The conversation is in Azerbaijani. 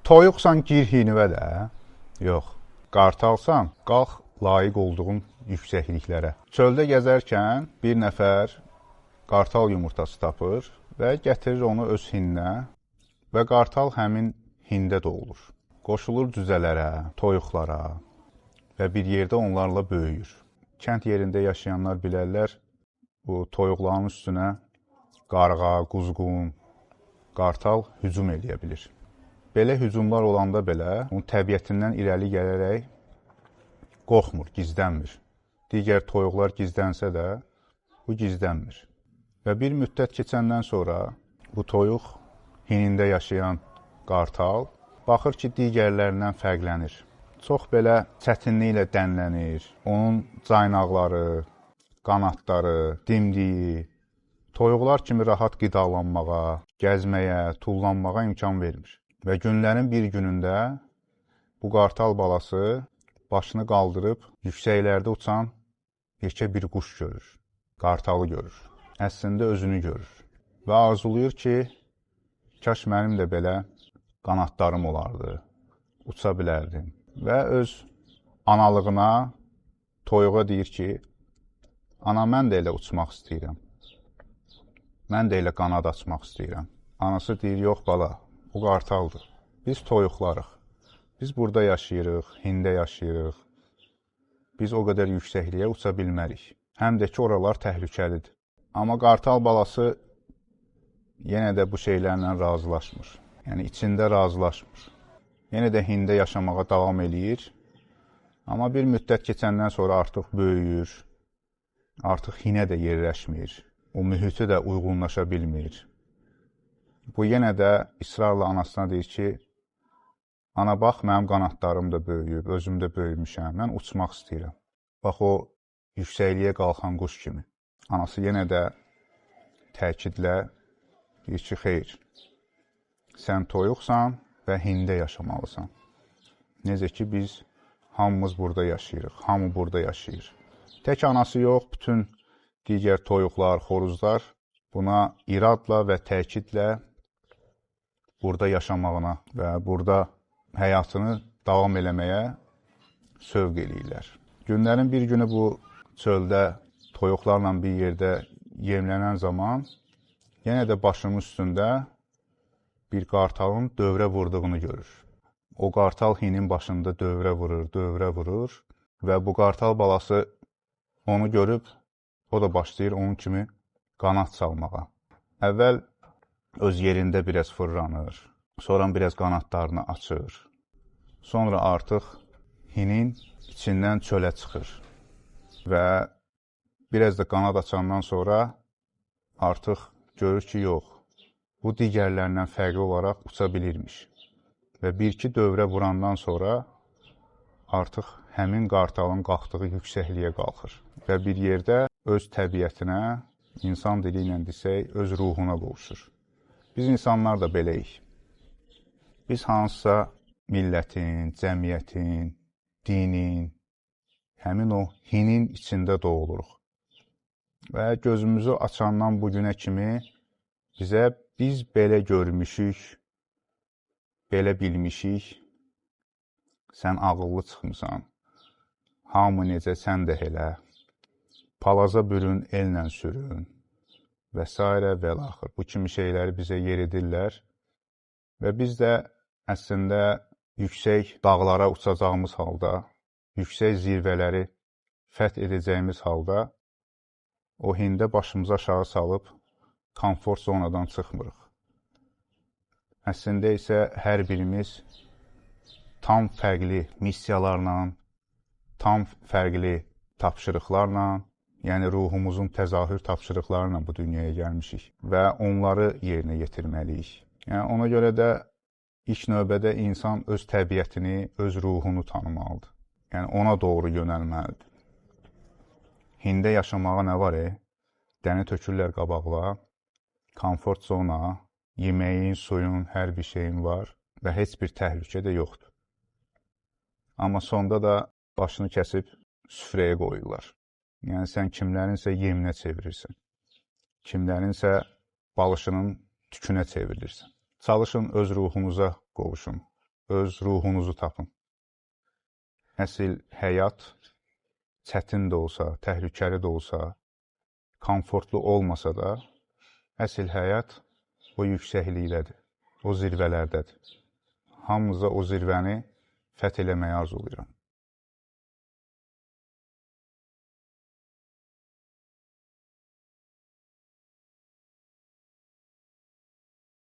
Toyuqsan gir hinivə də. Yox. Qartalsan, qalx layiq olduğun yüksəkliklərə. Çöldə gəzərkən bir nəfər qartal yumurtası tapır və gətirir onu öz hininə və qartal həmin hində doğulur. Qoşulur düzələrə, toyuqlara və bir yerdə onlarla böyüyür. Kənd yerində yaşayanlar bilərlər, bu toyuqların üstünə qarğa, quzğun, qartal hücum eləyə bilir. Belə hücumlar olanda belə, onun təbiətindən irəli gələrək qorxmur, gizlənmir. Digər toyuqlar gizlənsə də, bu gizlənmir. Və bir müddət keçəndən sonra bu toyuq hinində yaşayan qartal baxır ki, digərlərindən fərqlənir. Çox belə çətinliklə dənlənir. Onun caynaqları, qanadları, dimdiyi toyuqlar kimi rahat qidalanmağa, gəzməyə, tullanmağa imkan vermir. Və günlərin bir günündə bu qartal balası başını qaldırıb yüksəklərdə uçan yekə bir quş görür. Qartalı görür. Əslində özünü görür. Və arzuluyur ki, kaş mənim də belə qanadlarım olardı, uça bilərdim. Və öz analığına, toyuğa deyir ki, ana, mən də elə uçmaq istəyirəm. Mən də elə qanad açmaq istəyirəm. Anası deyir, yox bala, bu qartaldır. Biz toyuqlarıq. Biz burada yaşayırıq, hində yaşayırıq. Biz o qədər yüksəkliyə uça bilmərik. Həm də ki, oralar təhlükəlidir. Amma qartal balası yenə də bu şeylərlə razılaşmır. Yəni, içində razılaşmır. Yenə də hində yaşamağa davam eləyir. Amma bir müddət keçəndən sonra artıq böyüyür. Artıq hinə də yerləşmir. O mühitə də uyğunlaşa bilmir. Bu yenə də israrla anasına deyir ki, ana bax, mənim qanadlarım da böyüyüb, özüm də böyümüşəm, mən uçmaq istəyirəm. Bax, o yüksəkliyə qalxan quş kimi. Anası yenə də təkidlə deyir ki, xeyr, sən toyuqsan və hində yaşamalısan. Necə ki, biz hamımız burada yaşayırıq, hamı burada yaşayır. Tək anası yox, bütün digər toyuqlar, xoruzlar buna iradla və təkidlə burada yaşamağına və burada həyatını davam eləməyə sövq eləyirlər. Günlərin bir günü bu çöldə toyuqlarla bir yerdə yemlənən zaman yenə də başının üstündə bir qartalın dövrə vurduğunu görür. O qartal hinin başında dövrə vurur və bu qartal balası onu görüb, o da başlayır onun kimi qanad çalmağa. Əvvəl öz yerində biraz fırlanır, sonra biraz qanadlarını açır. Sonra artıq hinin içindən çölə çıxır və biraz da qanad açandan sonra artıq görür ki, yox, bu digərlərindən fərqli olaraq uça bilirmiş. Və bir-iki dövrə vurandan sonra artıq həmin qartalın qalxdığı yüksəkliyə qalxır və bir yerdə öz təbiətinə, insan dili ilə desək, öz ruhuna qovuşur. Biz insanlar da beləyik. Biz hansısa millətin, cəmiyyətin, dinin, həmin o hinin içində doğuluruq. Və gözümüzü açandan bugünə kimi bizə biz belə görmüşük, belə bilmişik, sən ağıllı çıxmısan, hamı necə, sən də elə, palaza bürün, ellə sürün və s. və l-axır. Bu kimi şeyləri bizə yeridirlər və biz də əslində yüksək dağlara uçacağımız halda, yüksək zirvələri fəth edəcəyimiz halda o hində başımızı aşağı salıb komfort zonadan çıxmırıq. Əslində isə hər birimiz tam fərqli missiyalarla, tam fərqli tapşırıqlarla, yəni ruhumuzun təzahür tapşırıqlarla bu dünyaya gəlmişik və onları yerinə yetirməliyik. Yəni ona görə də ilk növbədə insan öz təbiətini, öz ruhunu tanımalıdır. Yəni ona doğru yönəlməlidir. Hində yaşamağa nə var? Dəni tökürlər qabaqla, komfort zona, yeməyin, suyun, hər bir şeyin var və heç bir təhlükə də yoxdur. Amma sonda da başını kəsib süfrəyə qoyurlar. Yəni sən kimlərinsə yeminə çevirirsən, kimlərinsə balışının tükünə çevrilirsən. Çalışın öz ruhunuza qovuşun. öz ruhunuzu tapın. Əsl həyat çətin də olsa, təhlükəli də olsa, komfortlu olmasa da, əsl həyat o yüksəklikdədir, o zirvələrdədir. Hamınıza o zirvəni fəth eləməyi arzulayıram.